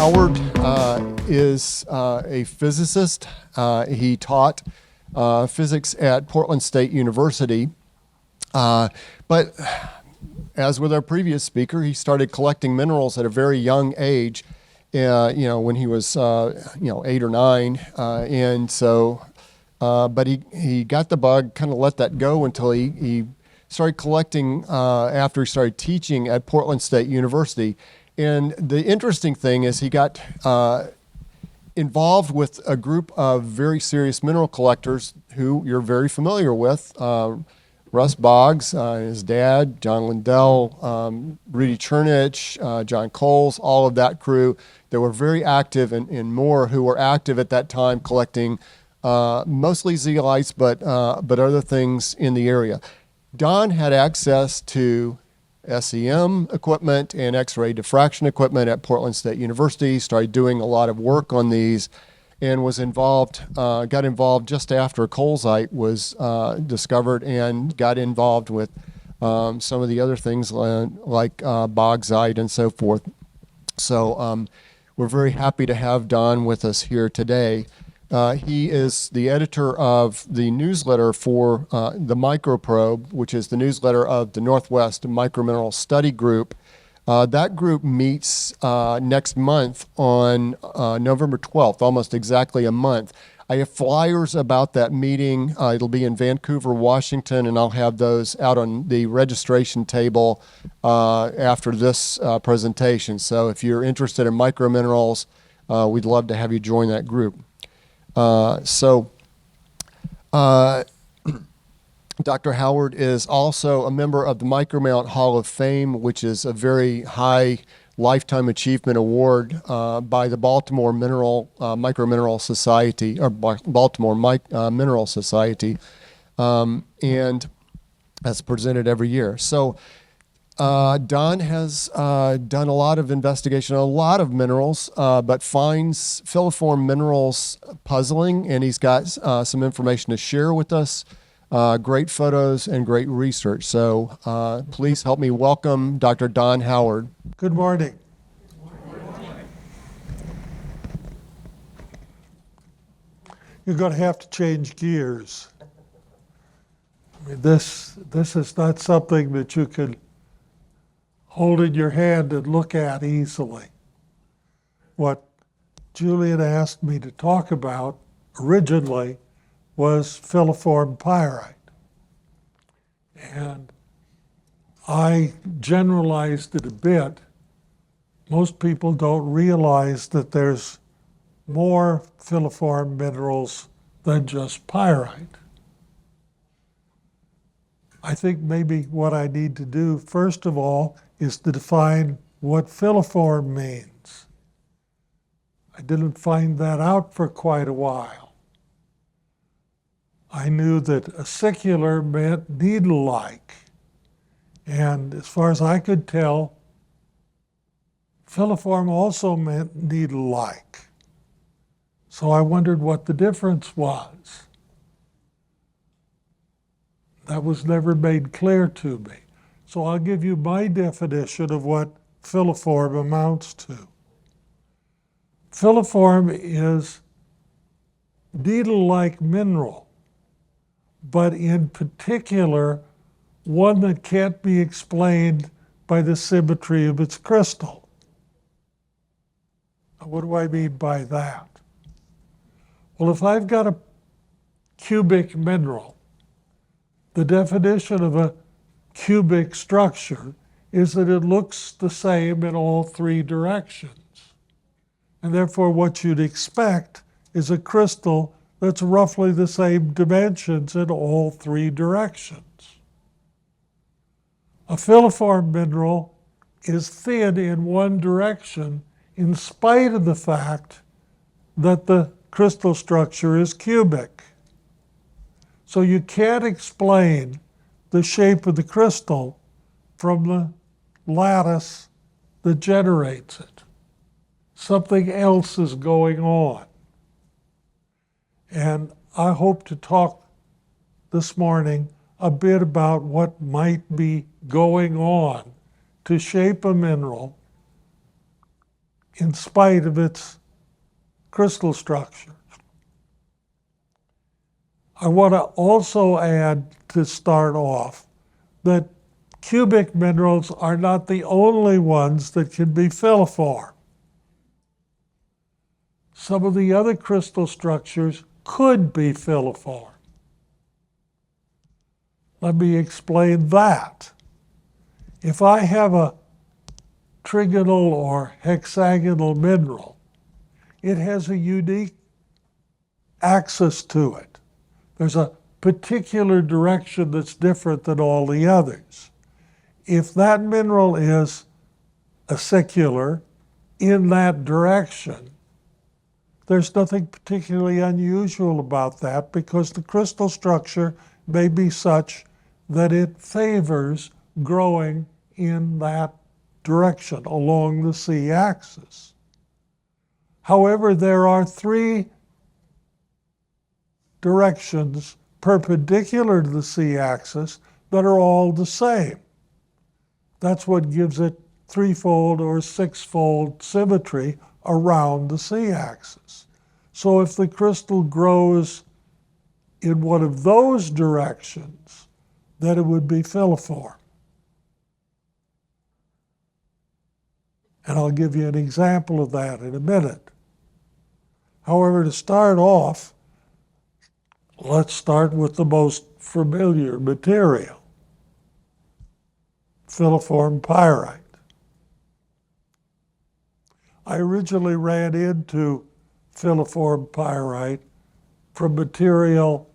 Howard is a physicist. He taught physics at Portland State University. But as with our previous speaker, he started collecting minerals at a very young age, when he was, 8 or 9. But he got the bug, kind of let that go until he started collecting after he started teaching at Portland State University. And the interesting thing is he got involved with a group of very serious mineral collectors who you're very familiar with. Russ Boggs, his dad, John Lindell, Rudy Chernich, John Coles, all of that crew that were very active, and more who were active at that time collecting mostly zeolites, but other things in the area. Don had access to SEM equipment and X-ray diffraction equipment at Portland State University, started doing a lot of work on these, and was got involved just after colesite was discovered, and got involved with some of the other things like bauxite and so forth. So we're very happy to have Don with us here today. He is the editor of the newsletter for the Microprobe, which is the newsletter of the Northwest Micromineral Study Group. That group meets next month on November 12th, almost exactly a month. I have flyers about that meeting. It'll be in Vancouver, Washington, and I'll have those out on the registration table after this presentation. So if you're interested in microminerals, we'd love to have you join that group. Dr. Howard is also a member of the Micromount Hall of Fame, which is a very high lifetime achievement award by the Baltimore Micromineral Society, or Baltimore Mineral Society, and that's presented every year. So Don has done a lot of investigation on a lot of minerals, but finds Filiform Minerals puzzling, and he's got some information to share with us, great photos and great research. So please help me welcome Dr. Don Howard. Good morning. You're going to have to change gears. I mean, this is not something that you can hold in your hand and look at easily. What Julian asked me to talk about originally was filiform pyrite. And I generalized it a bit. Most people don't realize that there's more filiform minerals than just pyrite. I think maybe what I need to do, first of all, is to define what filiform means. I didn't find that out for quite a while. I knew that acicular meant needle-like, and as far as I could tell, filiform also meant needle-like. So I wondered what the difference was. That was never made clear to me. So I'll give you my definition of what filiform amounts to. Filiform is needle-like mineral, but in particular, one that can't be explained by the symmetry of its crystal. Now, what do I mean by that? Well, if I've got a cubic mineral, the definition of a cubic structure is that it looks the same in all three directions. And therefore, what you'd expect is a crystal that's roughly the same dimensions in all three directions. A filiform mineral is thin in one direction in spite of the fact that the crystal structure is cubic. So you can't explain the shape of the crystal from the lattice that generates it. Something else is going on. And I hope to talk this morning a bit about what might be going on to shape a mineral in spite of its crystal structure. I want to also add, to start off, that cubic minerals are not the only ones that can be filiform. Some of the other crystal structures could be filiform. Let me explain that. If I have a trigonal or hexagonal mineral, it has a unique axis to it. There's a particular direction that's different than all the others. If that mineral is acicular in that direction, there's nothing particularly unusual about that because the crystal structure may be such that it favors growing in that direction along the C-axis. However, there are three directions perpendicular to the C-axis that are all the same. That's what gives it threefold or sixfold symmetry around the C-axis. So if the crystal grows in one of those directions, then it would be filiform. And I'll give you an example of that in a minute. However, to start off, let's start with the most familiar material, filiform pyrite. I originally ran into filiform pyrite from material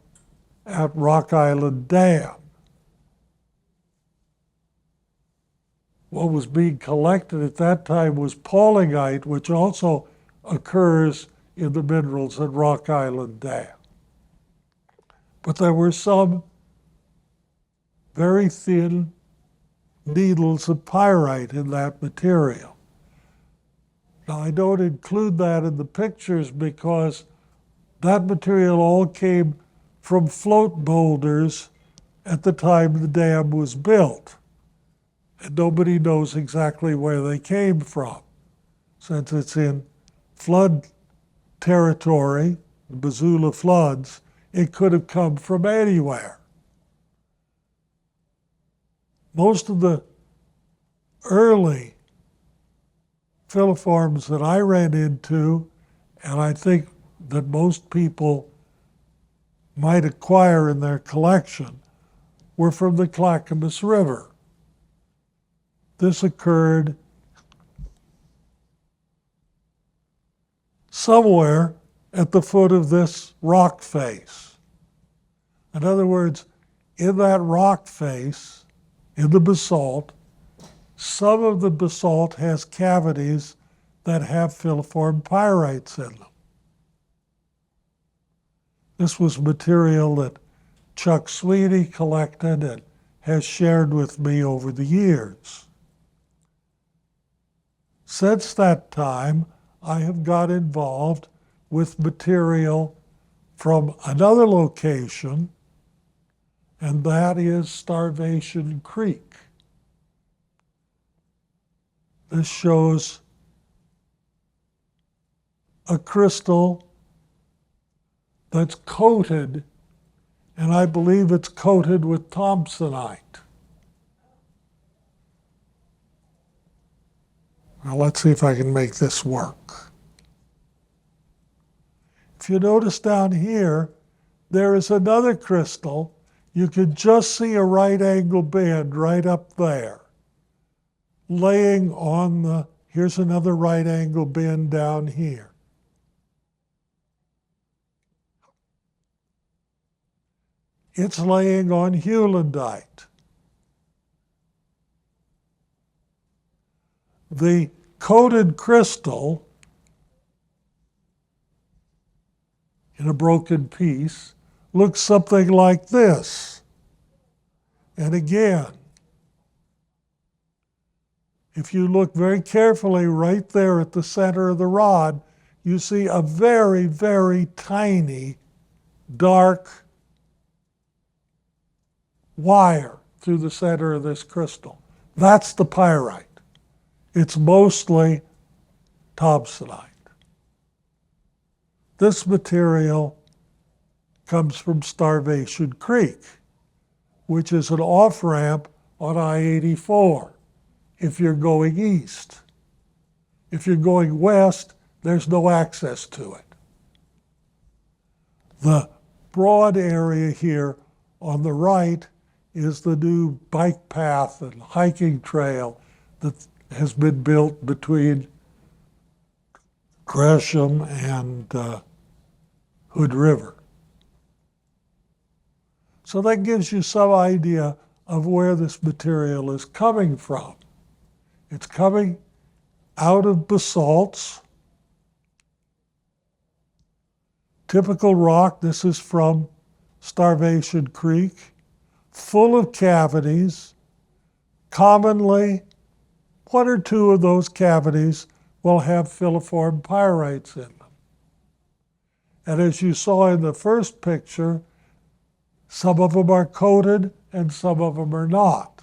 at Rock Island Dam. What was being collected at that time was paulingite, which also occurs in the minerals at Rock Island Dam. But there were some very thin needles of pyrite in that material. Now, I don't include that in the pictures because that material all came from float boulders at the time the dam was built. And nobody knows exactly where they came from. Since it's in flood territory, the Missoula floods, it could have come from anywhere. Most of the early filiforms that I ran into, and I think that most people might acquire in their collection, were from the Clackamas River. This occurred somewhere at the foot of this rock face. In other words, in that rock face, in the basalt, some of the basalt has cavities that have filiform pyrites in them. This was material that Chuck Sweeney collected and has shared with me over the years. Since that time, I have got involved with material from another location, and that is Starvation Creek. This shows a crystal that's coated, and I believe it's coated with Thompsonite. Now let's see if I can make this work. If you notice down here, there is another crystal. You can just see a right angle band right up there, laying on the, here's another right angle band down here. It's laying on heulandite. The coated crystal in a broken piece looks something like this. And again, if you look very carefully right there at the center of the rod, you see a very, very tiny, dark wire through the center of this crystal. That's the pyrite. It's mostly Thompsonite. This material comes from Starvation Creek, which is an off-ramp on I-84 if you're going east. If you're going west, there's no access to it. The broad area here on the right is the new bike path and hiking trail that has been built between Gresham and Hood River. So that gives you some idea of where this material is coming from. It's coming out of basalts. Typical rock, this is from Starvation Creek, full of cavities. Commonly, one or two of those cavities will have filiform pyrites in them. And as you saw in the first picture, some of them are coated and some of them are not.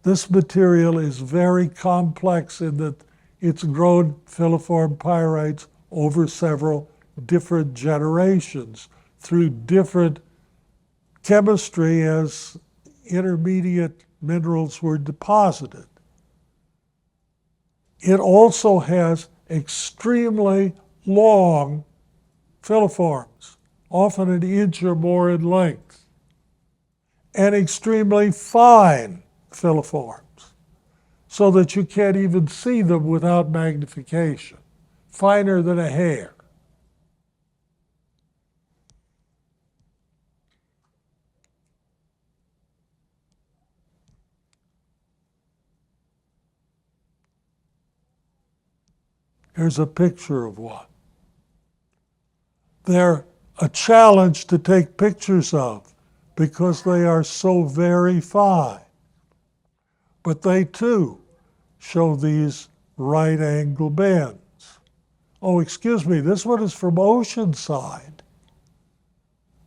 This material is very complex in that it's grown filiform pyrites over several different generations through different chemistry as intermediate minerals were deposited. It also has extremely long filiforms, often an inch or more in length, and extremely fine filiforms, so that you can't even see them without magnification, finer than a hair. Here's a picture of one. They're a challenge to take pictures of because they are so very fine. But they too show these right angle bends. Oh, excuse me, this one is from Oceanside.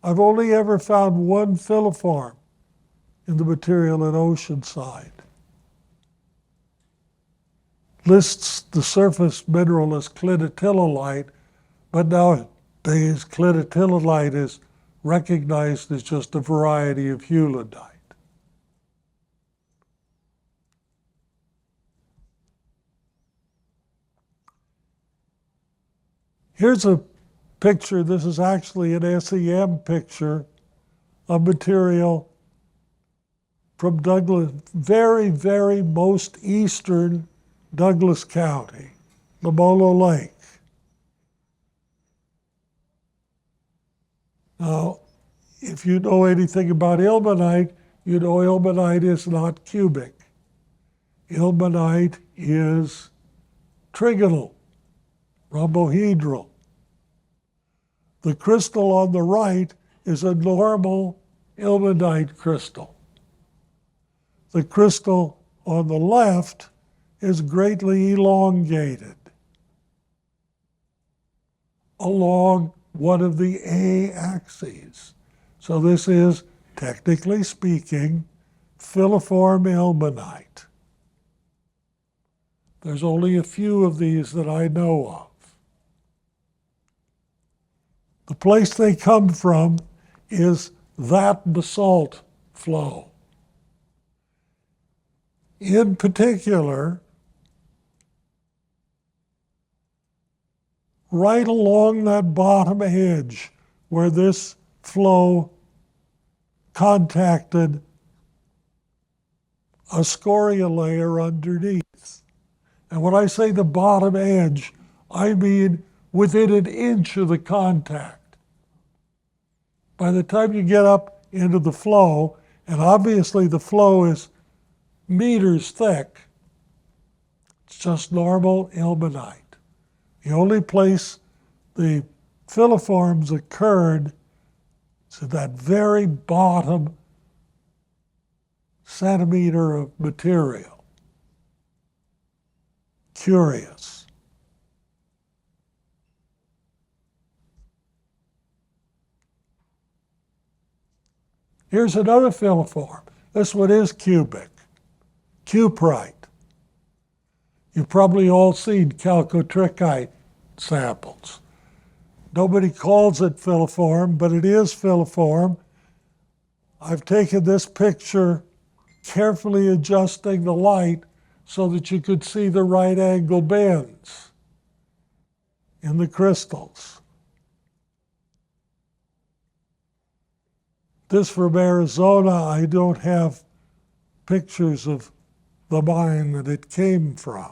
I've only ever found one filiform in the material in Oceanside. Lists the surface mineral as clinotilolite, but nowadays clinotilolite is recognized as just a variety of heulandite. Here's a picture, this is actually an SEM picture of material from Douglas, very, very most eastern Douglas County, Lamolo Lake. Now, if you know anything about ilmenite, you know ilmenite is not cubic. Ilmenite is trigonal, rhombohedral. The crystal on the right is a normal ilmenite crystal. The crystal on the left is greatly elongated along one of the A axes. So this is, technically speaking, filiform ilmenite. There's only a few of these that I know of. The place they come from is that basalt flow. In particular, right along that bottom edge where this flow contacted a scoria layer underneath. And when I say the bottom edge, I mean within an inch of the contact. By the time you get up into the flow, and obviously the flow is meters thick, it's just normal ilmenite. The only place the filiforms occurred is at that very bottom centimeter of material. Curious. Here's another filiform. This one is cubic, cuprite. You've probably all seen chalcotrichite samples. Nobody calls it filiform, but it is filiform. I've taken this picture, carefully adjusting the light so that you could see the right angle bends in the crystals. This from Arizona. I don't have pictures of the mine that it came from.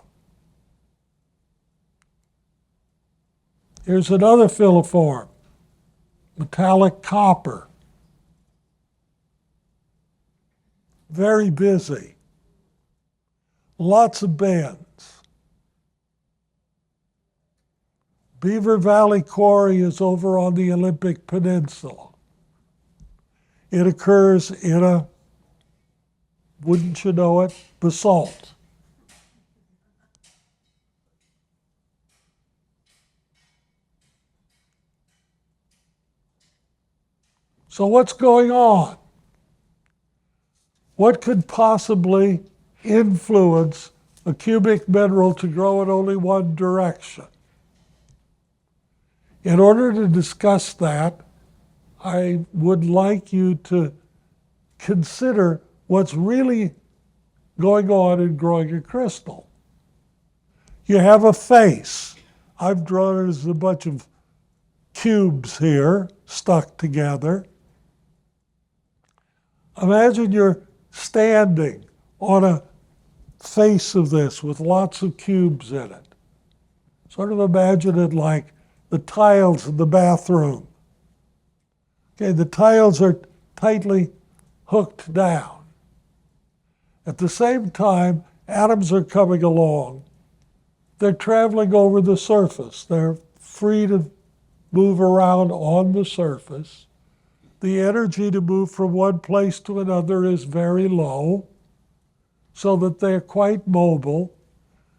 Here's another filiform, metallic copper. Very busy. Lots of bands. Beaver Valley Quarry is over on the Olympic Peninsula. It occurs in a, wouldn't you know it, basalt. So what's going on? What could possibly influence a cubic mineral to grow in only one direction? In order to discuss that, I would like you to consider what's really going on in growing a crystal. You have a face. I've drawn it as a bunch of cubes here stuck together. Imagine you're standing on a face of this with lots of cubes in it. Sort of imagine it like the tiles in the bathroom. Okay, the tiles are tightly hooked down. At the same time, atoms are coming along. They're traveling over the surface. They're free to move around on the surface. The energy to move from one place to another is very low, so that they're quite mobile.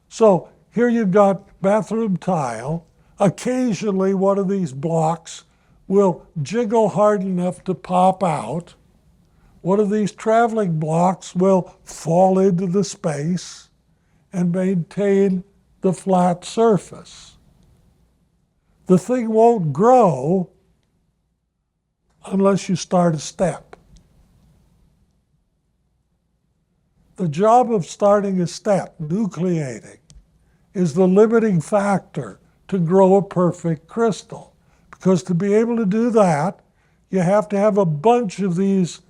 So here you've got bathroom tile. Occasionally, one of these blocks will jiggle hard enough to pop out. One of these traveling blocks will fall into the space and maintain the flat surface. The thing won't grow unless you start a step. The job of starting a step, nucleating, is the limiting factor to grow a perfect crystal. Because to be able to do that, you have to have a bunch of these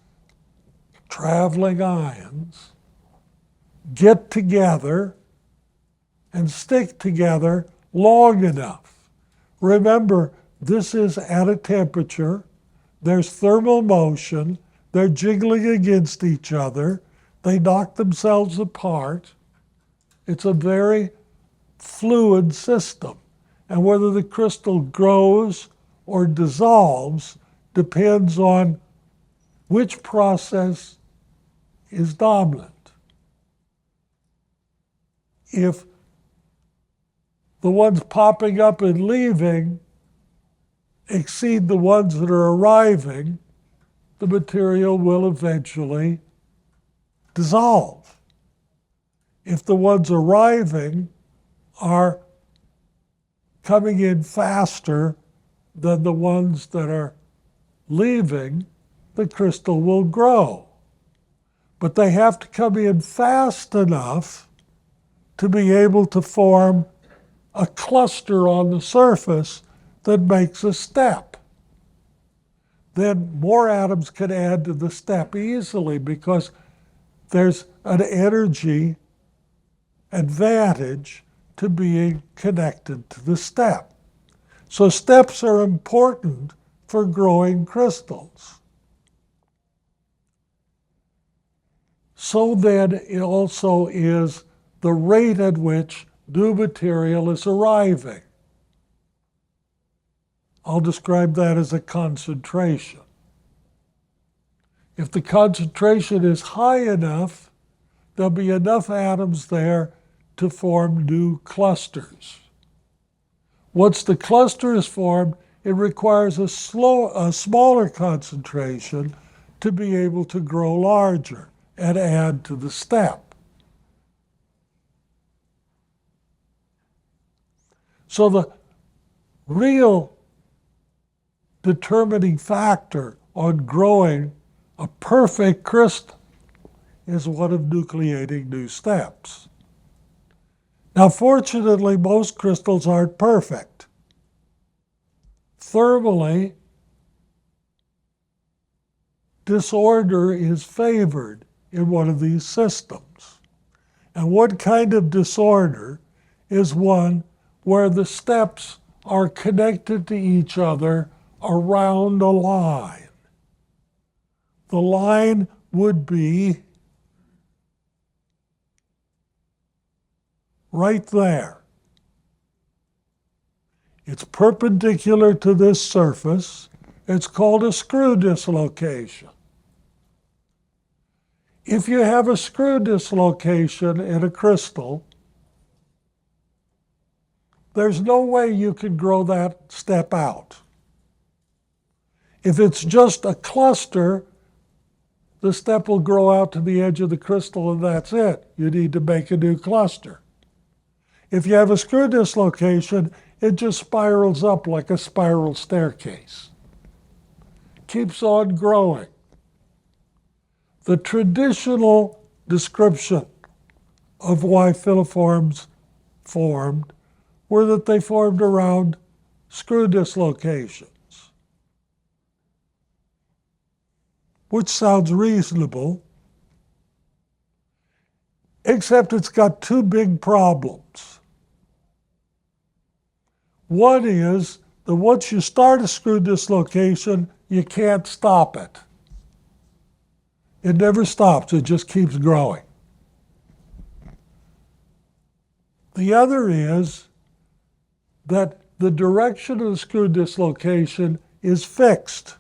traveling ions get together and stick together long enough. Remember, this is at a temperature. There's thermal motion. They're jiggling against each other. They knock themselves apart. It's a very fluid system. And whether the crystal grows or dissolves depends on which process is dominant. If the ones popping up and leaving exceed the ones that are arriving, the material will eventually dissolve. If the ones arriving are coming in faster than the ones that are leaving, the crystal will grow. But they have to come in fast enough to be able to form a cluster on the surface that makes a step. Then more atoms can add to the step easily because there's an energy advantage to being connected to the step. So steps are important for growing crystals. So then it also is the rate at which new material is arriving. I'll describe that as a concentration. If the concentration is high enough, there'll be enough atoms there to form new clusters. Once the cluster is formed, it requires a smaller concentration to be able to grow larger and add to the step. So the real determining factor on growing a perfect crystal is one of nucleating new steps. Now, fortunately, most crystals aren't perfect. Thermally, disorder is favored in one of these systems. And what kind of disorder is one where the steps are connected to each other around a line? The line would be right there. It's perpendicular to this surface. It's called a screw dislocation. If you have a screw dislocation in a crystal, there's no way you can grow that step out. If it's just a cluster, the step will grow out to the edge of the crystal and that's it. You need to make a new cluster. If you have a screw dislocation, it just spirals up like a spiral staircase. Keeps on growing. The traditional description of why filiforms formed were that they formed around screw dislocations, which sounds reasonable, except it's got two big problems. One is that once you start a screw dislocation, you can't stop it. It never stops, it just keeps growing. The other is that the direction of the screw dislocation is fixed.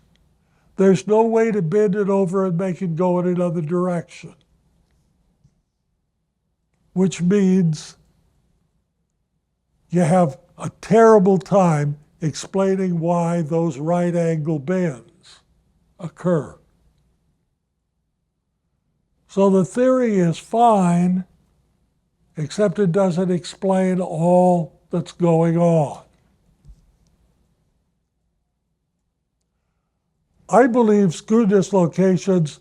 There's no way to bend it over and make it go in another direction. Which means you have a terrible time explaining why those right angle bends occur. So the theory is fine, except it doesn't explain all that's going on. I believe screw dislocations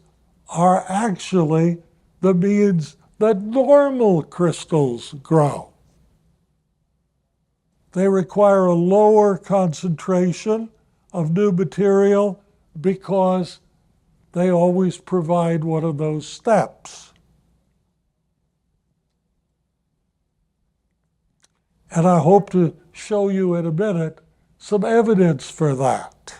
are actually the means that normal crystals grow. They require a lower concentration of new material because they always provide one of those steps. And I hope to show you in a minute some evidence for that.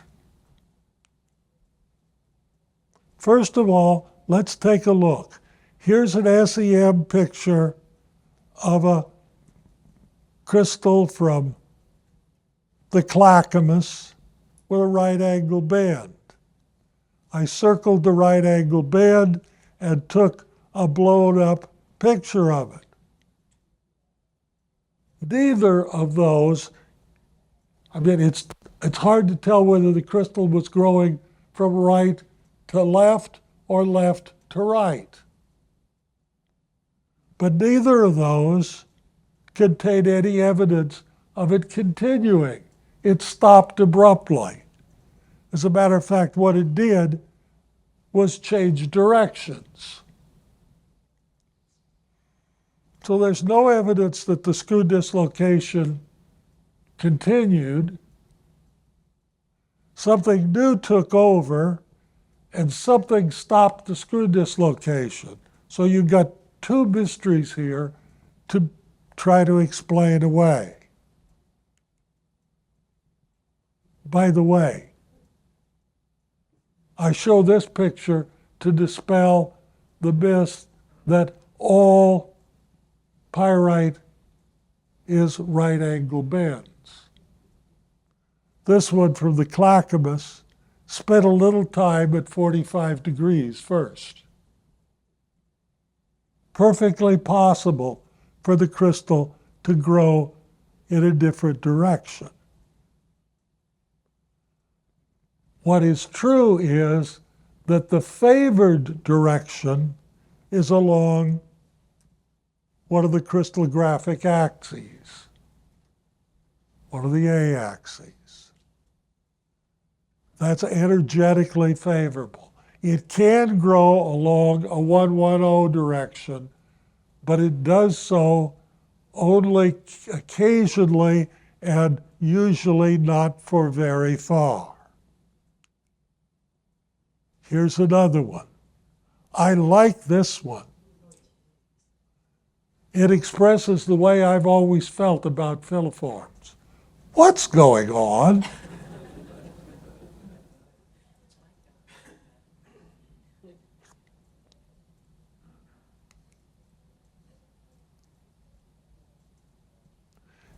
First of all, let's take a look. Here's an SEM picture of a crystal from the clackamus with a right angle bend. I circled the right angle bend and took a blown up picture of it. Neither of those, it's hard to tell whether the crystal was growing from right to left or left to right. But neither of those contain any evidence of it continuing. It stopped abruptly. As a matter of fact, what it did was change directions. So there's no evidence that the screw dislocation continued. Something new took over, and something stopped the screw dislocation. So you've got two mysteries here to try to explain away. By the way, I show this picture to dispel the myth that all pyrite is right angle bends. This one from the clackamus spent a little time at 45 degrees first. Perfectly possible for the crystal to grow in a different direction. What is true is that the favored direction is along one of the crystallographic axes. one of the A axes. That's energetically favorable. It can grow along a 110 direction, but it does so only occasionally and usually not for very far. Here's another one. I like this one. It expresses the way I've always felt about filiforms. What's going on?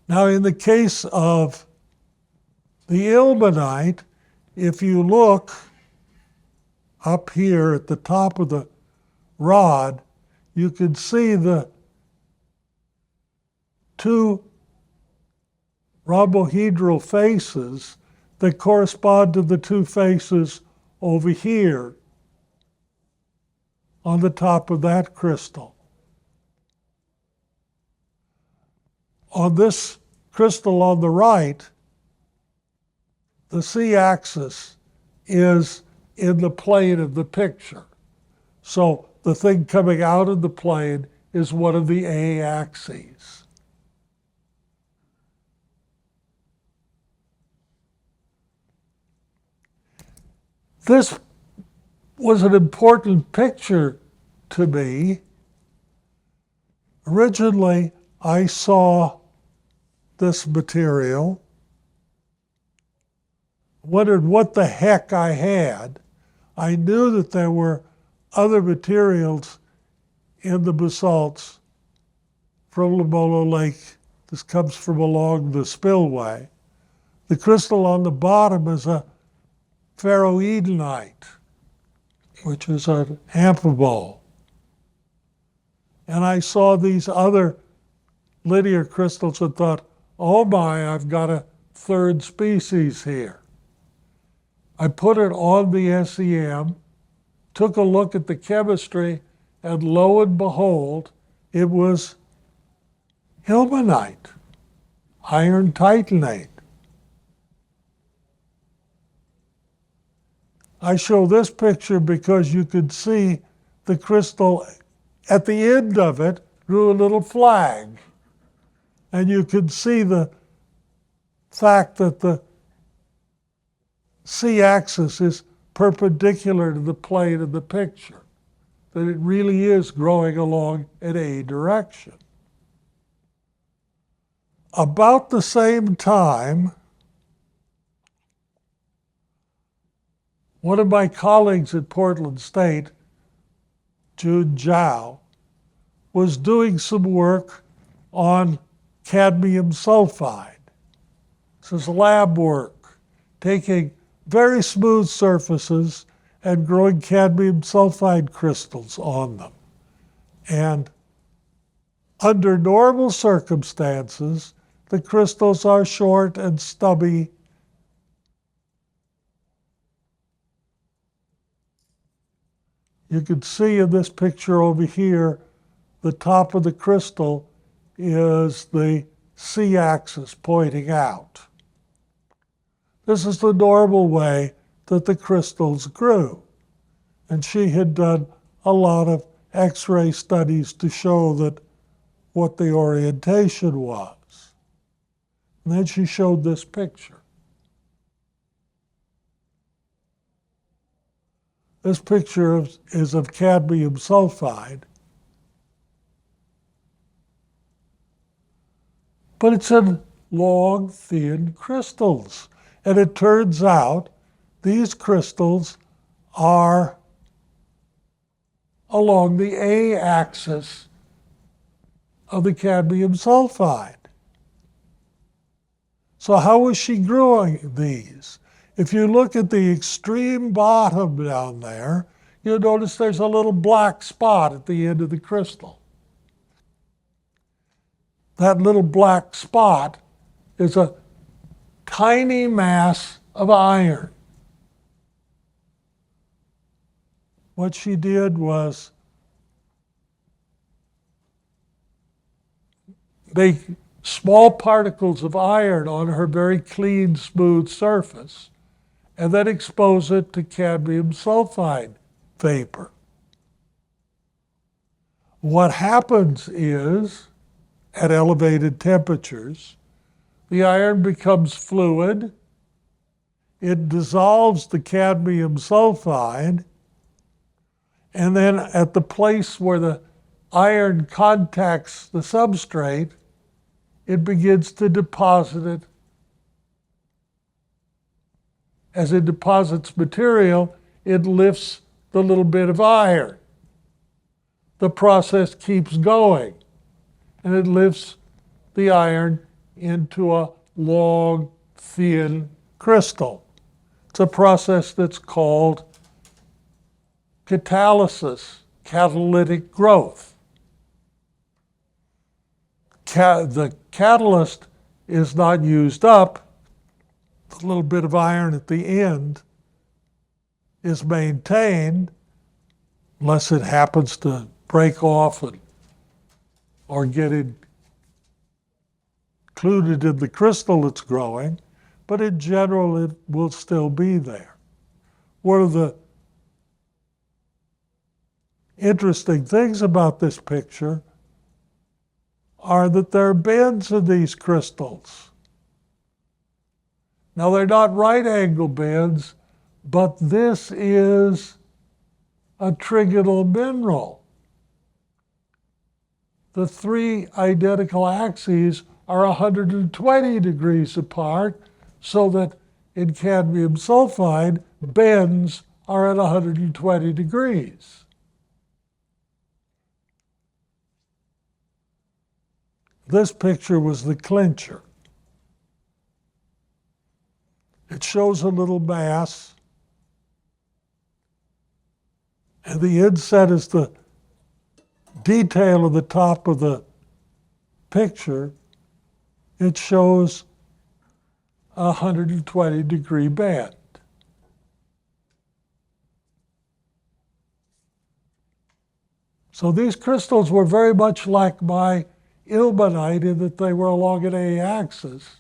Now, in the case of the ilmenite, if you look up here at the top of the rod, you can see the two rhombohedral faces that correspond to the two faces over here on the top of that crystal. On this crystal on the right, the C-axis is in the plane of the picture. So the thing coming out of the plane is one of the A-axes. This was an important picture to me. Originally, I saw this material, wondered what the heck I had. I knew that there were other materials in the basalts from Lomola Lake. This comes from along the spillway. The crystal on the bottom is a ferroedenite, which is an amphibole. And I saw these other linear crystals and thought, oh my, I've got a third species here. I put it on the SEM, took a look at the chemistry, and lo and behold, it was ilmenite, iron titanate. I show this picture because you could see the crystal at the end of it drew a little flag. And you could see the fact that the C-axis is perpendicular to the plane of the picture, that it really is growing along an A direction. About the same time, one of my colleagues at Portland State, Jun Zhao, was doing some work on cadmium sulfide. This is lab work, taking very smooth surfaces and growing cadmium sulfide crystals on them. And under normal circumstances, the crystals are short and stubby. You can see in this picture over here, the top of the crystal is the C-axis pointing out. This is the normal way that the crystals grew. And she had done a lot of X-ray studies to show that what the orientation was. And then she showed this picture. This picture is of cadmium sulfide. But it's in long, thin crystals. And it turns out these crystals are along the A-axis of the cadmium sulfide. So how was she growing these? If you look at the extreme bottom down there, you'll notice there's a little black spot at the end of the crystal. That little black spot is a tiny mass of iron. What she did was make small particles of iron on her very clean, smooth surface, and then expose it to cadmium sulfide vapor. What happens is, at elevated temperatures, the iron becomes fluid, it dissolves the cadmium sulfide, and then at the place where the iron contacts the substrate, it begins to deposit it. As it deposits material, it lifts the little bit of iron. The process keeps going, and it lifts the iron into a long, thin crystal. It's a process that's called catalysis, catalytic growth. The catalyst is not used up. The little bit of iron at the end is maintained unless it happens to break off or get included in the crystal that's growing, but in general it will still be there. One of the interesting things about this picture are that there are bends in these crystals. Now, they're not right angle bends, but this is a trigonal mineral. The three identical axes are 120 degrees apart, so that in cadmium sulfide, bends are at 120 degrees. This picture was the clincher. It shows a little mass, and the inset is the detail of the top of the picture. It shows a 120-degree bend. So these crystals were very much like my ilmenite in that they were along an A-axis,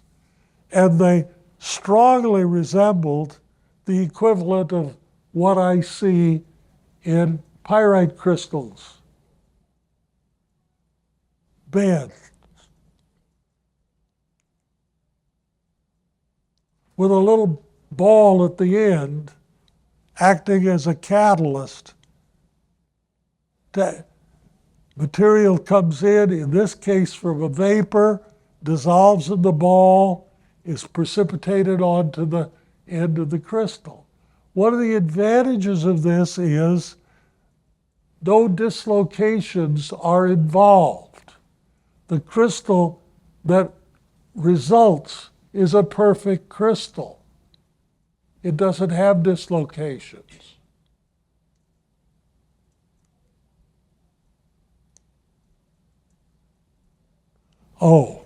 and they strongly resembled the equivalent of what I see in pyrite crystals. Bends. With a little ball at the end acting as a catalyst. Material comes in this case from a vapor, dissolves in the ball, is precipitated onto the end of the crystal. One of the advantages of this is no dislocations are involved. The crystal that results is a perfect crystal. It doesn't have dislocations. Oh,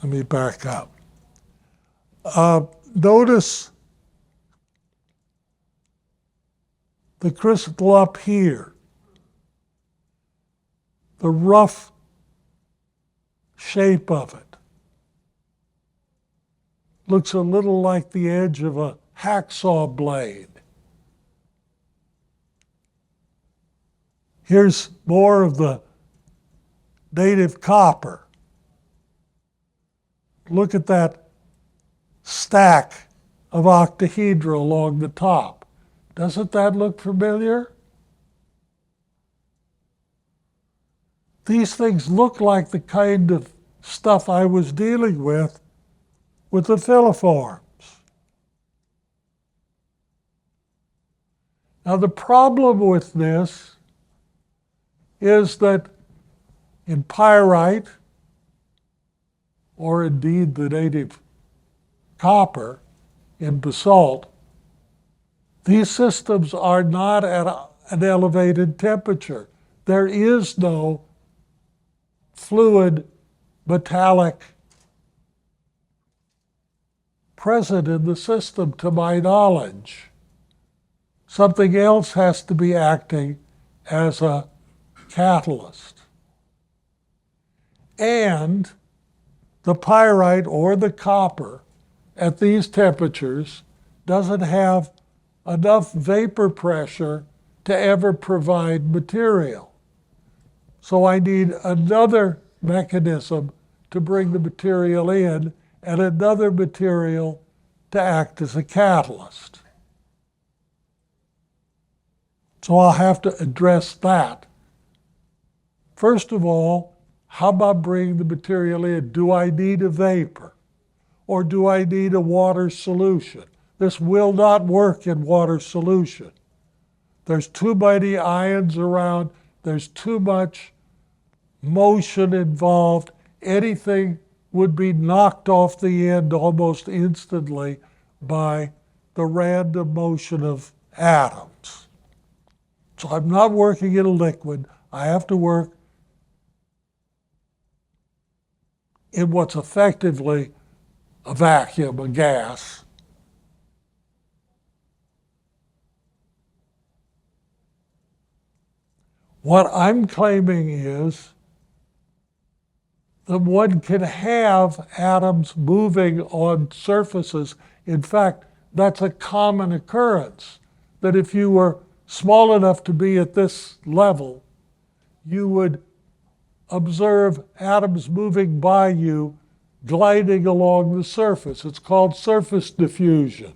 let me back up. Notice the crystal up here, the rough shape of it. Looks a little like the edge of a hacksaw blade. Here's more of the native copper. Look at that stack of octahedra along the top. Doesn't that look familiar? These things look like the kind of stuff I was dealing with the filiforms. Now the problem with this is that in pyrite, or indeed the native copper in basalt, these systems are not at an elevated temperature. There is no fluid metallic present in the system to my knowledge. Something else has to be acting as a catalyst. And the pyrite or the copper at these temperatures doesn't have enough vapor pressure to ever provide material. So I need another mechanism to bring the material in and another material to act as a catalyst. So I'll have to address that. First of all, how about bringing the material in? Do I need a vapor? Or do I need a water solution? This will not work in water solution. There's too many ions around. There's too much motion involved. Anything would be knocked off the end almost instantly by the random motion of atoms. So I'm not working in a liquid. I have to work in what's effectively a vacuum, a gas. What I'm claiming is that one can have atoms moving on surfaces. In fact, that's a common occurrence, that if you were small enough to be at this level, you would observe atoms moving by you, gliding along the surface. It's called surface diffusion.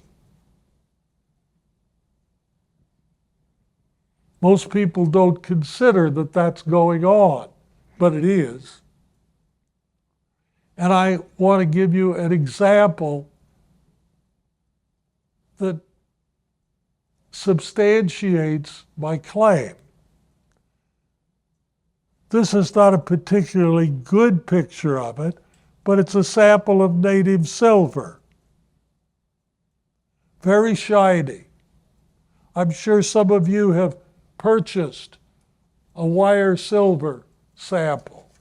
Most people don't consider that that's going on, but it is. And I want to give you an example that substantiates my claim. This is not a particularly good picture of it, but it's a sample of native silver. Very shiny. I'm sure some of you have purchased a wire silver sample.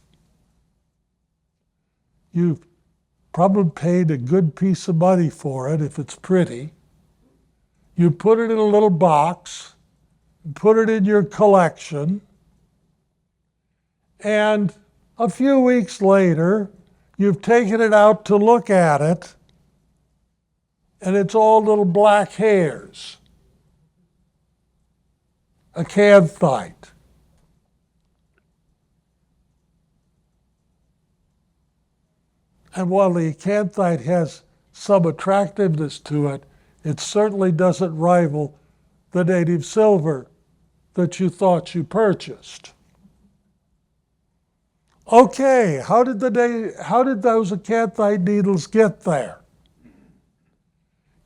You've probably paid a good piece of money for it if it's pretty. You put it in a little box, put it in your collection, and a few weeks later, you've taken it out to look at it, and it's all little black hairs. Acanthite. And while the acanthite has some attractiveness to it, it certainly doesn't rival the native silver that you thought you purchased. Okay, how did those acanthite needles get there?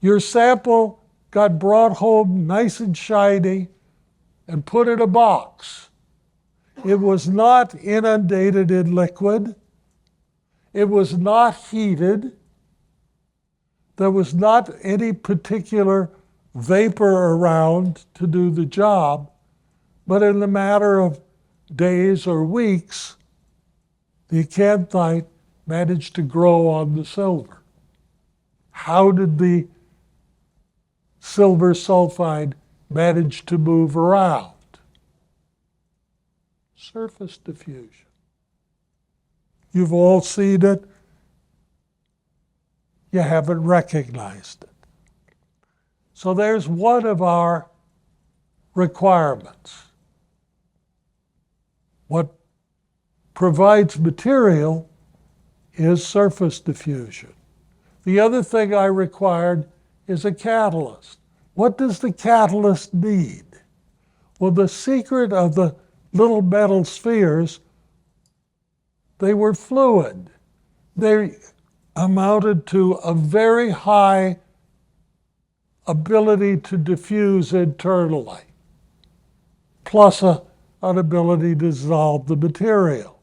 Your sample got brought home nice and shiny and put in a box. It was not inundated in liquid. It was not heated. There was not any particular vapor around to do the job, but in the matter of days or weeks, the acanthite managed to grow on the silver. How did the silver sulfide manage to move around? Surface diffusion. You've all seen it. You haven't recognized it. So there's one of our requirements. What provides material is surface diffusion. The other thing I required is a catalyst. What does the catalyst need? Well, the secret of the little metal spheres, they were fluid. They amounted to a very high ability to diffuse internally, plus an ability to dissolve the material.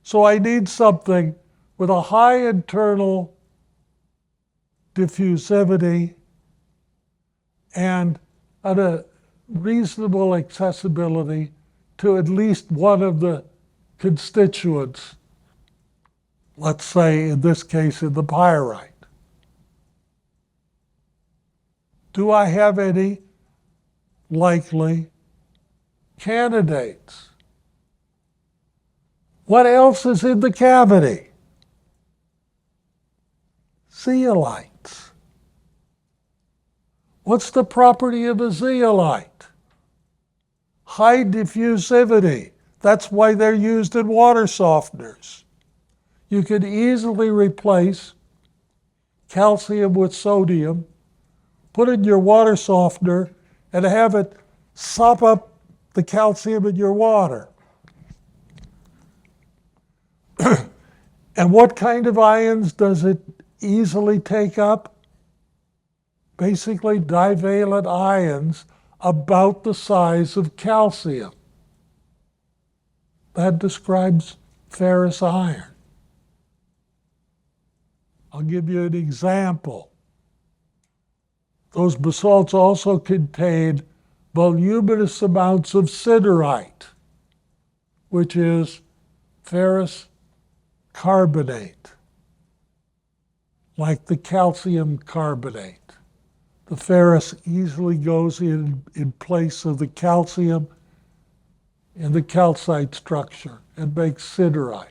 So I need something with a high internal diffusivity and a reasonable accessibility to at least one of the constituents, let's say in this case in the pyrite. Do I have any likely candidates? What else is in the cavity? zeolites. What's the property of a zeolite? High diffusivity. That's why they're used in water softeners. You could easily replace calcium with sodium, put it in your water softener, and have it sop up the calcium in your water. And what kind of ions does it easily take up? Basically divalent ions about the size of calcium. That describes ferrous iron. I'll give you an example. Those basalts also contain voluminous amounts of siderite, which is ferrous carbonate, like the calcium carbonate. The ferrous easily goes in place of the calcium in the calcite structure and makes siderite.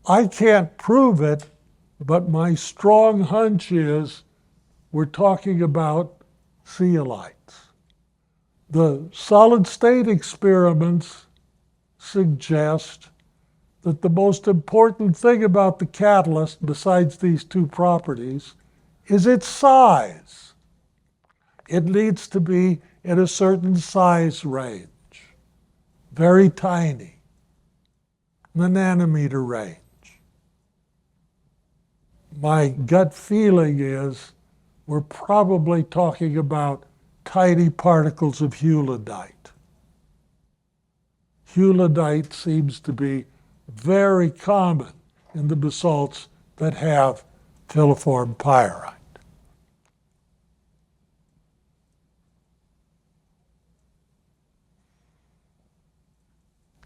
I can't prove it, but my strong hunch is we're talking about zeolites. The solid state experiments suggest that the most important thing about the catalyst, besides these two properties, is its size. It needs to be in a certain size range, very tiny, the nanometer range. My gut feeling is we're probably talking about tiny particles of hulidite. Hulidite seems to be very common in the basalts that have filiform pyrite.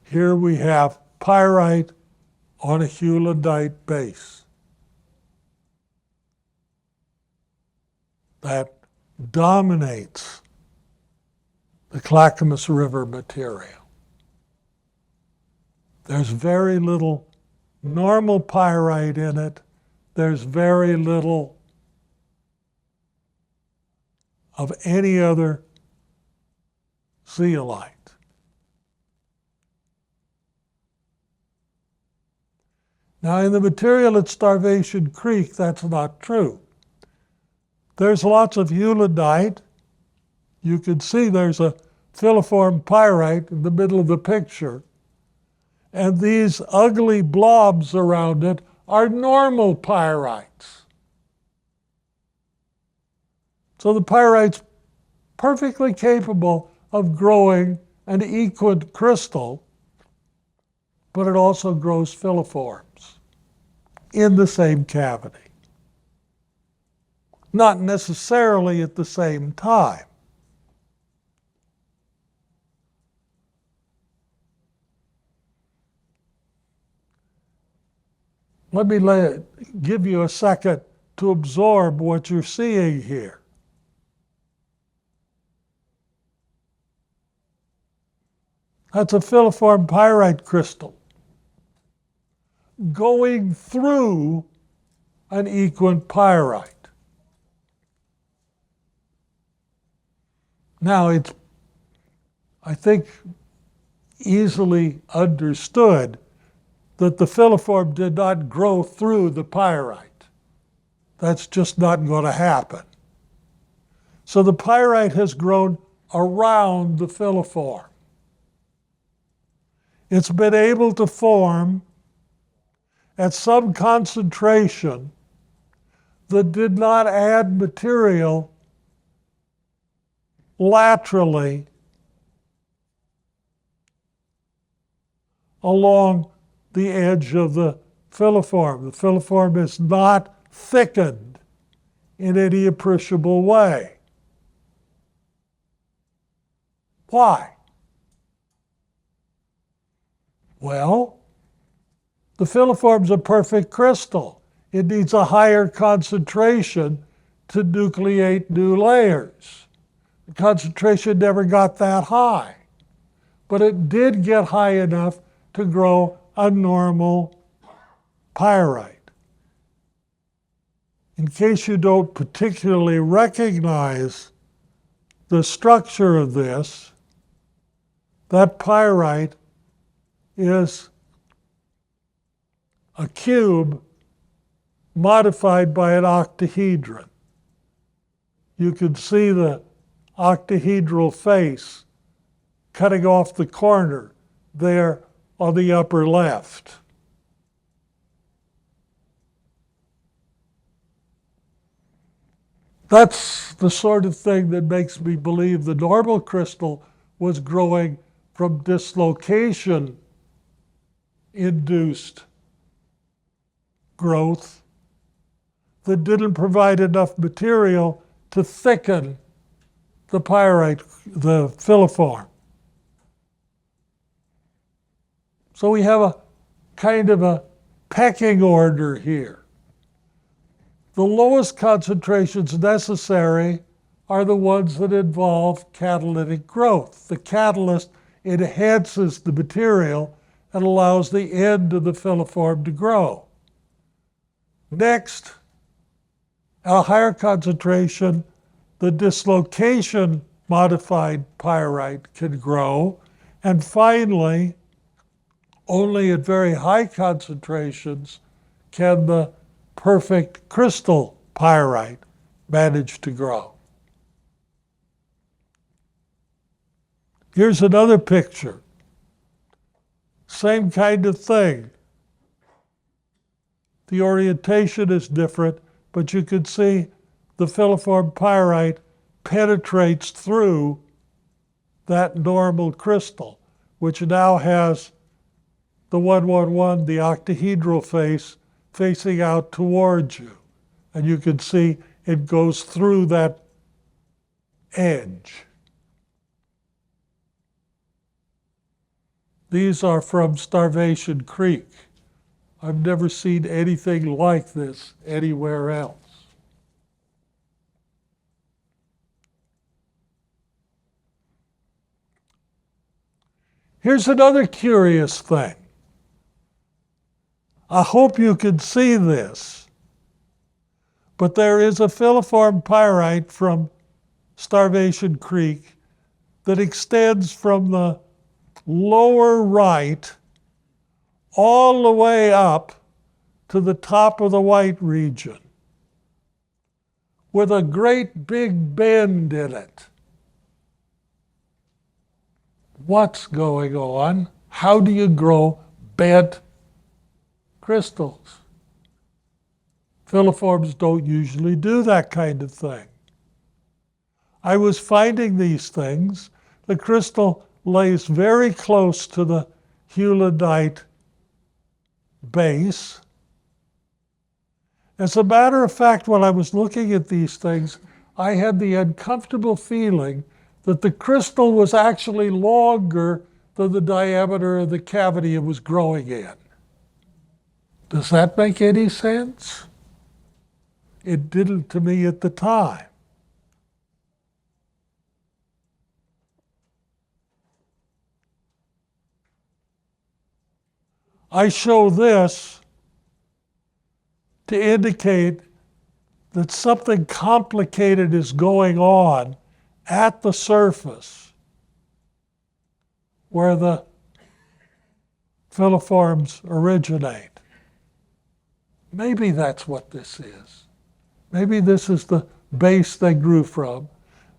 Here we have pyrite on a hulidite base that dominates the Clackamas River material. There's very little normal pyrite in it. There's very little of any other zeolite. Now, in the material at Starvation Creek, that's not true. There's lots of hulidite. You can see there's a filiform pyrite in the middle of the picture. And these ugly blobs around it are normal pyrites. So the pyrite's perfectly capable of growing an equant crystal, but it also grows filiforms in the same cavity. Not necessarily at the same time. Let me give you a second to absorb what you're seeing here. That's a filiform pyrite crystal going through an equant pyrite. Now, it's, I think, easily understood that the filiform did not grow through the pyrite. That's just not going to happen. So the pyrite has grown around the filiform. It's been able to form at some concentration that did not add material laterally along the edge of the filiform. The filiform is not thickened in any appreciable way. Why? Well, the filiform's a perfect crystal. It needs a higher concentration to nucleate new layers. The concentration never got that high, but it did get high enough to grow a normal pyrite. in case you don't particularly recognize the structure of this, that pyrite is a cube modified by an octahedron. You can see the octahedral face cutting off the corner there on the upper left. That's the sort of thing that makes me believe the normal crystal was growing from dislocation-induced growth that didn't provide enough material to thicken the pyrite, the filiform. So we have a kind of a pecking order here. The lowest concentrations necessary are the ones that involve catalytic growth. The catalyst enhances the material and allows the end of the filiform to grow. Next, at a higher concentration, the dislocation modified pyrite can grow. And finally, only at very high concentrations can the perfect crystal pyrite manage to grow. Here's another picture. Same kind of thing. The orientation is different, but you can see the filiform pyrite penetrates through that normal crystal, which now has the 111, the octahedral face, facing out towards you. And you can see it goes through that edge. These are from Starvation Creek. I've never seen anything like this anywhere else. Here's another curious thing. I hope you can see this, but there is a filiform pyrite from Starvation Creek that extends from the lower right all the way up to the top of the white region with a great big bend in it. What's going on? How do you grow bent crystals? Filiforms don't usually do that kind of thing. I was finding these things. The crystal lays very close to the heulandite base. As a matter of fact, when I was looking at these things, I had the uncomfortable feeling that the crystal was actually longer than the diameter of the cavity it was growing in. Does that make any sense? It didn't to me at the time. I show this to indicate that something complicated is going on at the surface where the filiforms originate. Maybe that's what this is. Maybe this is the base they grew from.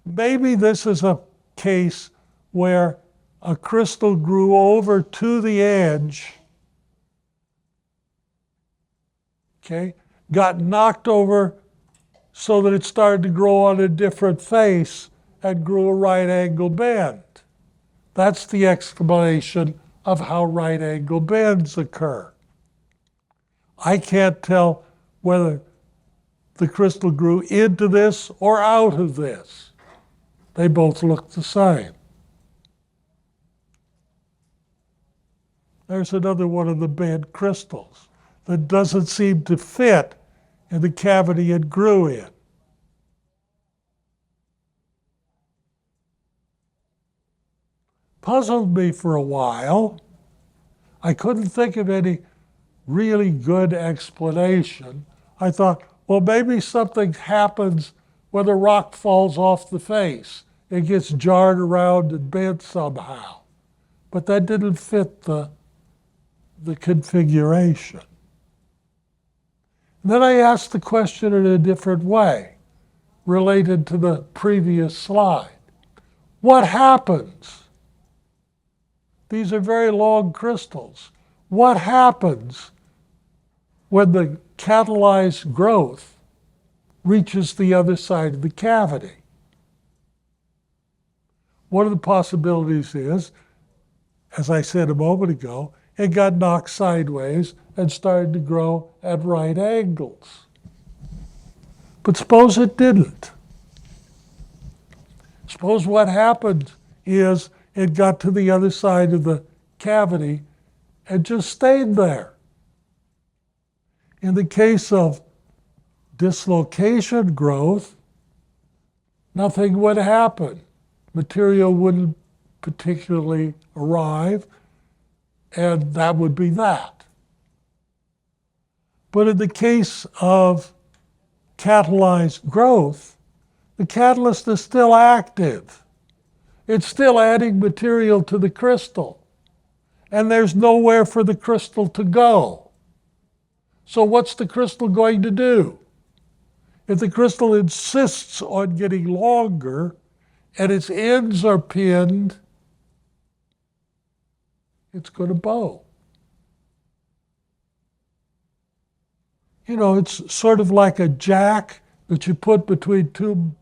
Maybe this is a case where a crystal grew over to the edge, okay, got knocked over so that it started to grow on a different face and grew a right angle bend. That's the explanation of how right angle bends occur. I can't tell whether the crystal grew into this or out of this. They both look the same. There's another one of the bent crystals that doesn't seem to fit in the cavity it grew in. Puzzled me for a while. I couldn't think of any really good explanation. I thought, Well, maybe something happens when the rock falls off the face. It gets jarred around and bent somehow. But that didn't fit the configuration. And then I asked the question in a different way, related to the previous slide. What happens? These are very long crystals. What happens when the catalyzed growth reaches the other side of the cavity? One of the possibilities is, as I said a moment ago, it got knocked sideways and started to grow at right angles. But suppose it didn't. Suppose what happened is it got to the other side of the cavity and just stayed there. In the case of dislocation growth, nothing would happen. Material wouldn't particularly arrive, and that would be that. But in the case of catalyzed growth, the catalyst is still active. It's still adding material to the crystal, and there's nowhere for the crystal to go. So what's the crystal going to do? If the crystal insists on getting longer and its ends are pinned, it's going to bow. You know, it's sort of like a jack that you put between two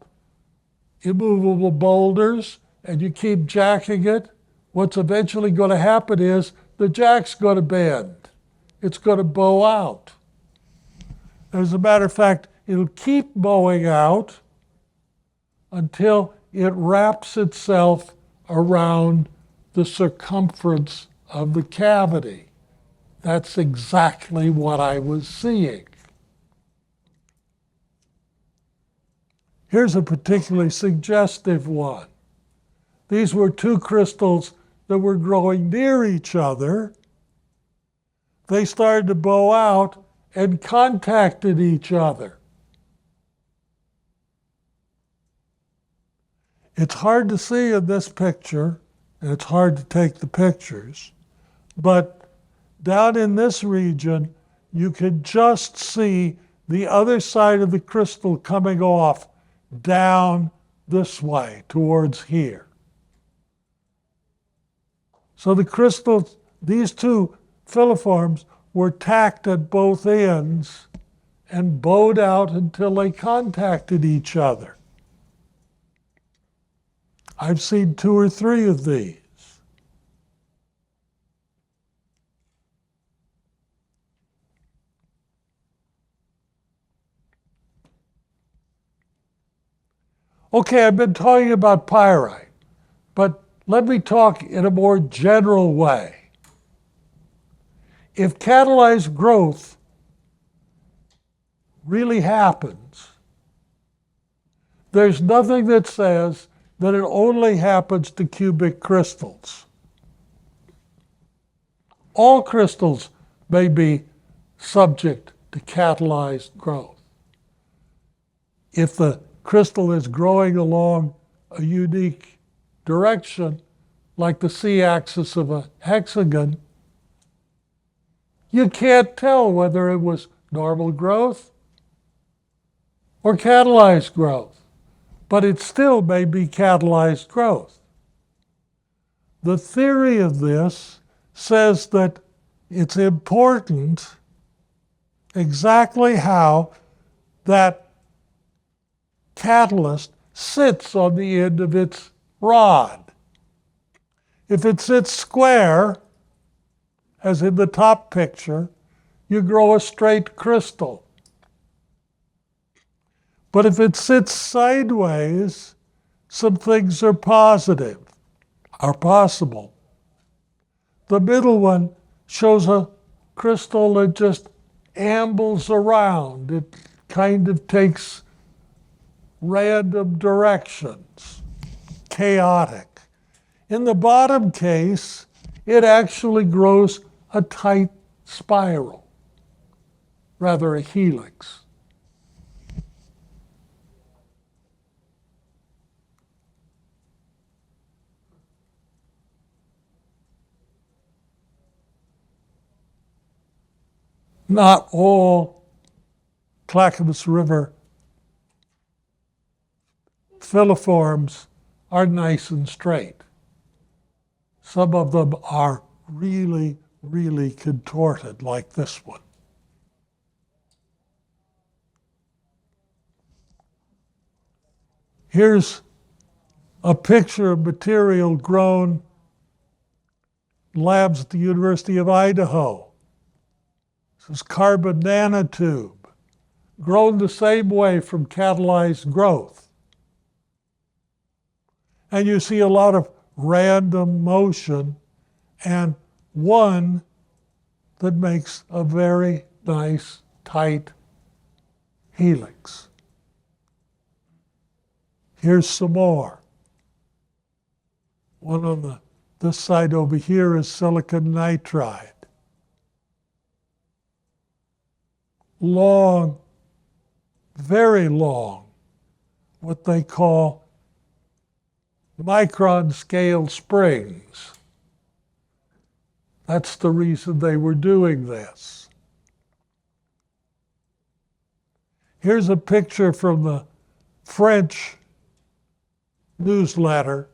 immovable boulders and you keep jacking it. What's eventually going to happen is the jack's going to bend. It's going to bow out. As a matter of fact, it'll keep bowing out until it wraps itself around the circumference of the cavity. That's exactly what I was seeing. Here's a particularly suggestive one. These were two crystals that were growing near each other. They started to bow out and contacted each other. It's hard to see in this picture, and it's hard to take the pictures, but down in this region, you could just see the other side of the crystal coming off down this way towards here. So the crystals, these two filiforms, were tacked at both ends and bowed out until they contacted each other. I've seen 2 or 3 of these. Okay, I've been talking about pyrite, but let me talk in a more general way. If catalyzed growth really happens, there's nothing that says that it only happens to cubic crystals. All crystals may be subject to catalyzed growth. If the crystal is growing along a unique direction, like the c-axis of a hexagon, you can't tell whether it was normal growth or catalyzed growth, but it still may be catalyzed growth. The theory of this says that it's important exactly how that catalyst sits on the end of its rod. If it sits square, as in the top picture, you grow a straight crystal. But if it sits sideways, some things are possible. The middle one shows a crystal that just ambles around. It kind of takes random directions, chaotic. In the bottom case, it actually grows a tight spiral, rather a helix. not all Clackamas River filiforms are nice and straight. Some of them are really, really contorted, like this one. Here's a picture of material grown in labs at the University of Idaho. This is carbon nanotube, grown the same way from catalyzed growth. And you see a lot of random motion and one that makes a very nice, tight helix. Here's some more. One on this side over here is silicon nitride. Long, very long, what they call micron scale springs. That's the reason they were doing this. Here's a picture from the French newsletter,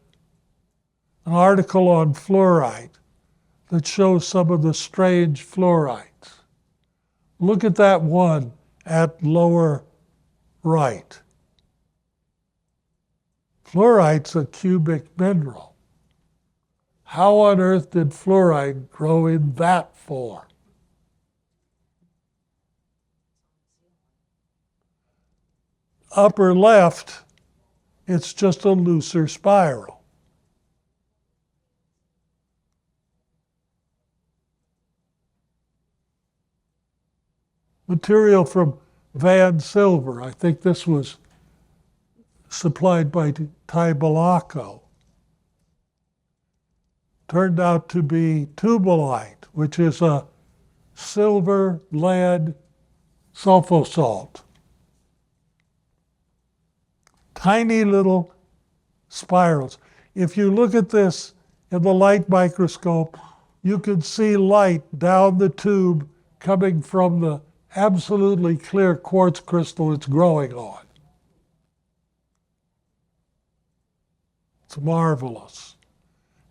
an article on fluorite that shows some of the strange fluorites. Look at that one at lower right. Fluorite's a cubic mineral. How on earth did fluorite grow in that form? Upper left, it's just a looser spiral. Material from Van Silver. I think this was supplied by Tibalaco. Turned out to be tubalite, which is a silver lead sulfosalt. Tiny little spirals. If you look at this in the light microscope, you can see light down the tube coming from the absolutely clear quartz crystal it's growing on. It's marvelous.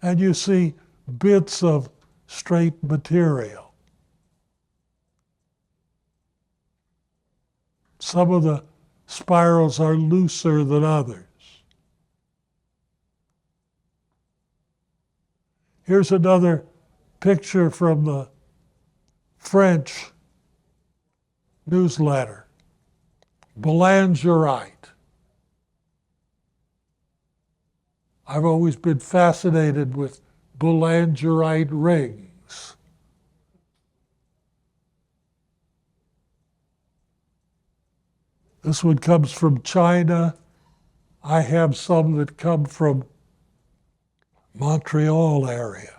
And you see bits of straight material. Some of the spirals are looser than others. Here's another picture from the French newsletter. Boulangerite. I've always been fascinated with boulangerite rings. This one comes from China. I have some that come from Montreal area.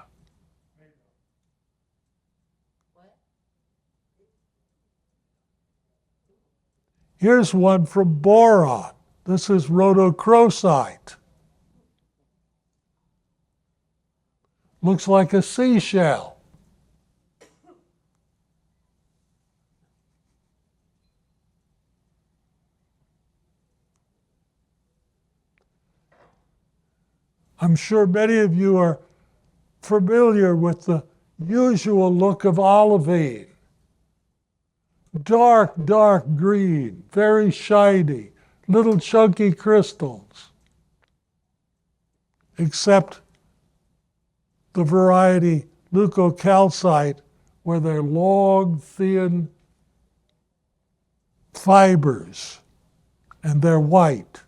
Here's one from boron. This is rhodochrosite. Looks like a seashell. I'm sure many of you are familiar with the usual look of olivine. Dark, dark green, very shiny, little chunky crystals. Except the variety leucocalcite, where they're long, thin fibers, and they're white.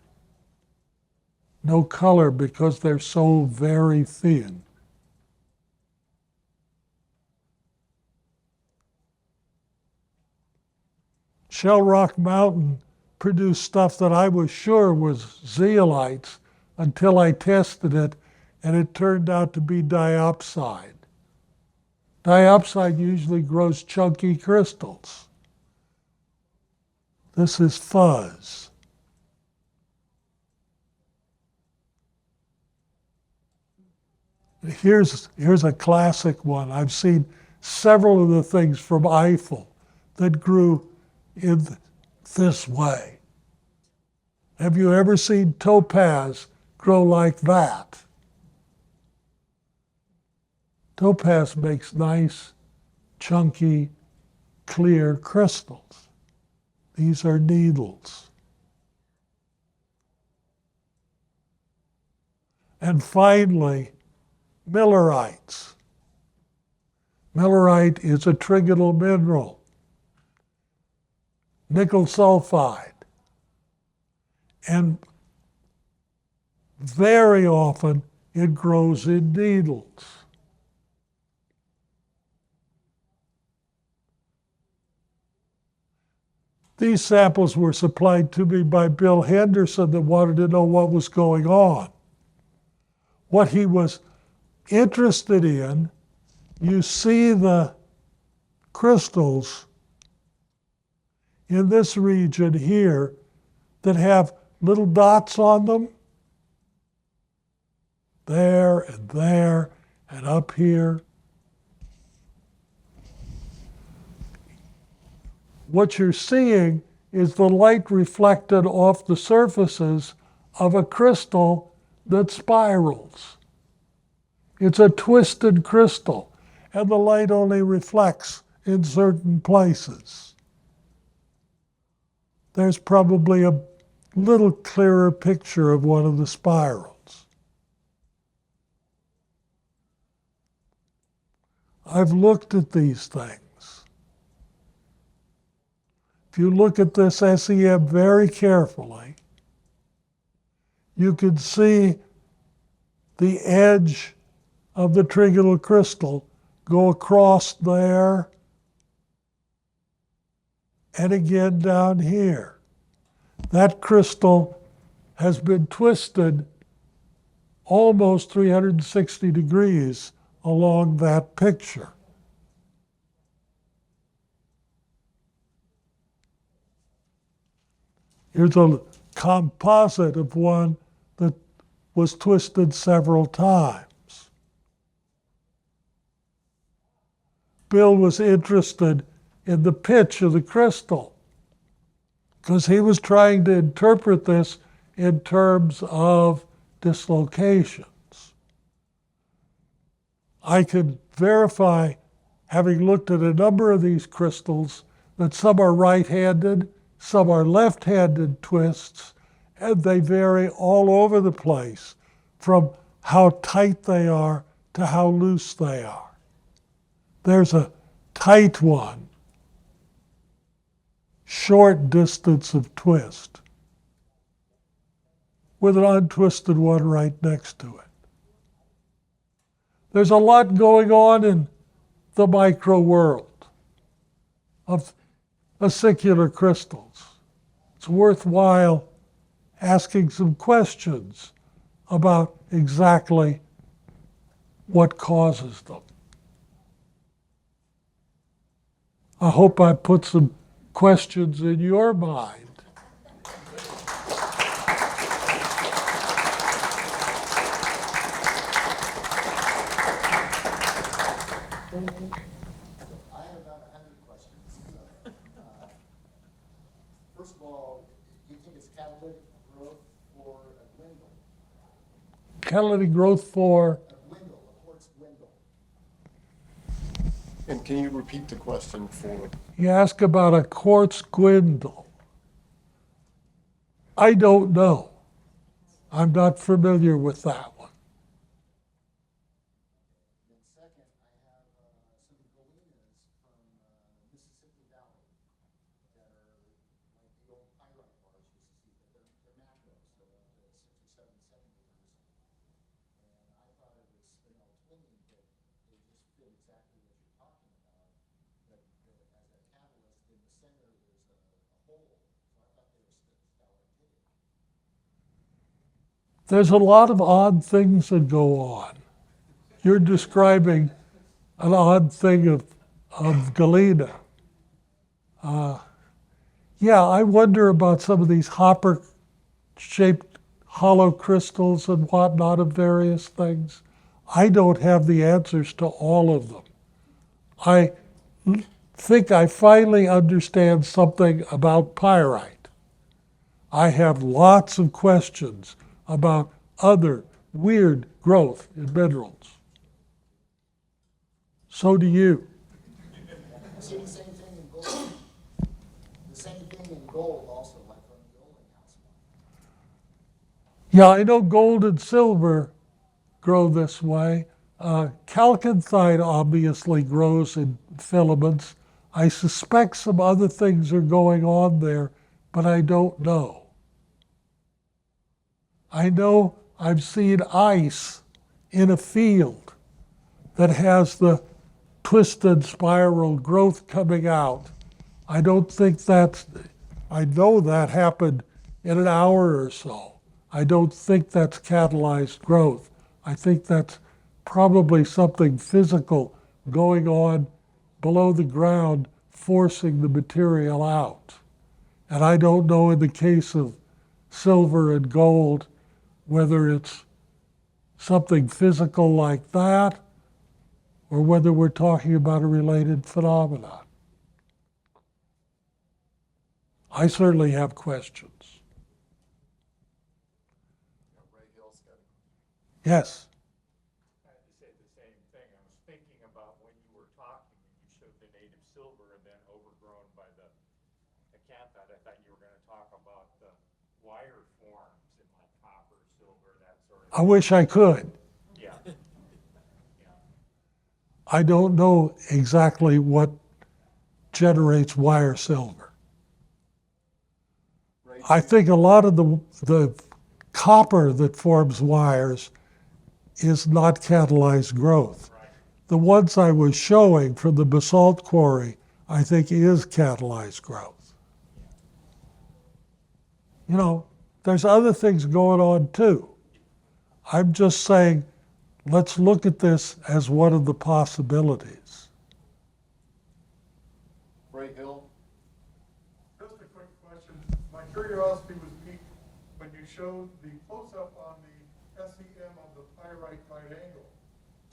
No color because they're so very thin. Shell Rock Mountain produced stuff that I was sure was zeolites until I tested it, and it turned out to be diopside. Diopside usually grows chunky crystals. This is fuzz. Here's a classic one. I've seen several of the things from Eiffel that grew in this way. Have you ever seen topaz grow like that? Topaz makes nice, chunky, clear crystals. These are needles. And finally, millerites. Millerite is a trigonal mineral. Nickel sulfide. And very often it grows in needles. These samples were supplied to me by Bill Henderson that wanted to know what was going on. What he was interested in, you see the crystals in this region here that have little dots on them. There and up here. What you're seeing is the light reflected off the surfaces of a crystal that spirals. It's a twisted crystal, and the light only reflects in certain places. There's probably a little clearer picture of one of the spirals. I've looked at these things. If you look at this SEM very carefully, you can see the edge of the trigonal crystal go across there and again down here. That crystal has been twisted almost 360 degrees along that picture. Here's a composite of one that was twisted several times. Bill was interested in the pitch of the crystal because he was trying to interpret this in terms of dislocations. I could verify, having looked at a number of these crystals, that some are right-handed, some are left-handed twists, and they vary all over the place from how tight they are to how loose they are. There's a tight one, short distance of twist, with an untwisted one right next to it. There's a lot going on in the micro world of acicular crystals. It's worthwhile asking some questions about exactly what causes them. I hope I put some questions in your mind. I have about 100 questions. First of all, do you think it's catalytic growth or a dwindle? Catalytic growth for? A dwindle, a quartz dwindle. And can you repeat the question for? You ask about a quartz dwindle. I don't know. I'm not familiar with that one. And second, I have some galenas from Mississippi Valley that are like the old pyrite bars you used to see, but they're macros, they're up to 6 or 7 centimeters. And I thought it was spinel twinning, but they just fit exactly what you're talking about. But as a catalyst, in the center there's a hole, so I thought they were stalactitic. There's a lot of odd things that go on. You're describing an odd thing of galena. Yeah, I wonder about some of these hopper-shaped hollow crystals and whatnot of various things. I don't have the answers to all of them. I think I finally understand something about pyrite. I have lots of questions about other weird growth in minerals. So do you. I see the same thing in gold. The same thing in gold also, like from the oil and gas. Yeah, I know gold and silver grow this way. Chalcantite obviously grows in filaments. I suspect some other things are going on there, but I don't know. I know I've seen ice in a field that has the twisted spiral growth coming out. I don't think that's, I know that happened in an hour or so. I don't think that's catalyzed growth. I think that's probably something physical going on below the ground, forcing the material out. And I don't know in the case of silver and gold whether it's something physical like that or whether we're talking about a related phenomenon. I certainly have questions. Yes. I had to say the same thing. I was thinking about when you were talking and you showed the native silver and then overgrown by the acanthite. I thought you were going to talk about the wire forms in like copper, silver, that sort of I wish I could. Yeah. Yeah. I don't know exactly what generates wire silver. I think a lot of the copper that forms wires is not catalyzed growth. Right. The ones I was showing from the basalt quarry, I think is catalyzed growth. You know, there's other things going on too. I'm just saying, let's look at this as one of the possibilities. Ray Hill. Just a quick question. My curiosity was piqued when you showed the close-up on the SEM of the pyrite right angle.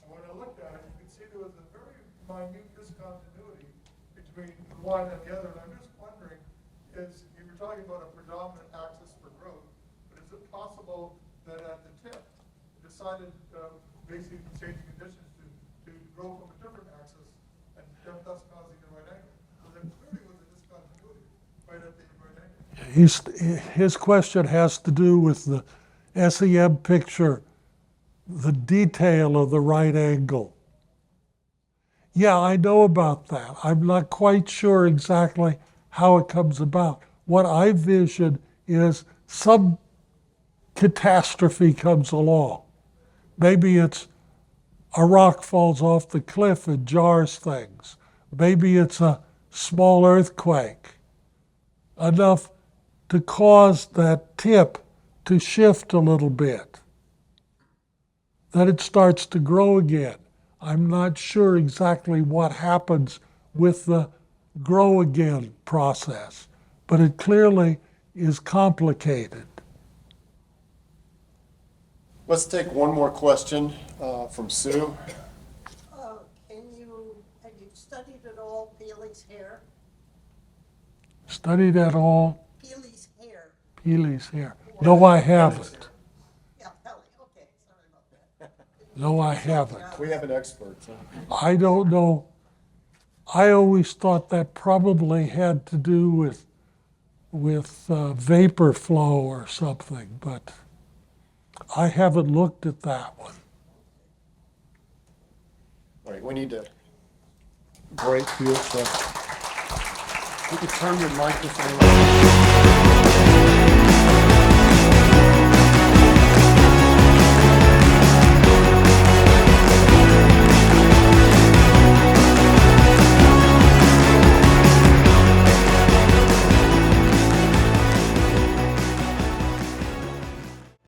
And when I looked at it, you could see there was a very minute discontinuity between one and the other. And I'm just wondering, is you were talking about a predominant axis for growth, but is it possible that at the tip, it decided, basically changing conditions to grow from a different axis and thus causing the right angle? So there clearly was a discontinuity right at the right angle. His question has to do with the SEM picture, the detail of the right angle. Yeah, I know about that. I'm not quite sure exactly how it comes about. What I vision is some catastrophe comes along. Maybe it's a rock falls off the cliff and jars things. Maybe it's a small earthquake, enough to cause that tip to shift a little bit. Then it starts to grow again. I'm not sure exactly what happens with the grow again process, but it clearly is complicated. Let's take one more question from Sue. Have you studied at all Peely's hair? Studied at all Peely's hair. Peely's hair? No, I haven't. Yeah, Pelly, okay, sorry about that. No, I haven't. We have an expert. I don't know. I always thought that probably had to do with vapor flow or something, but I haven't looked at that one. All right, we need to break here. So you could turn your microphone on.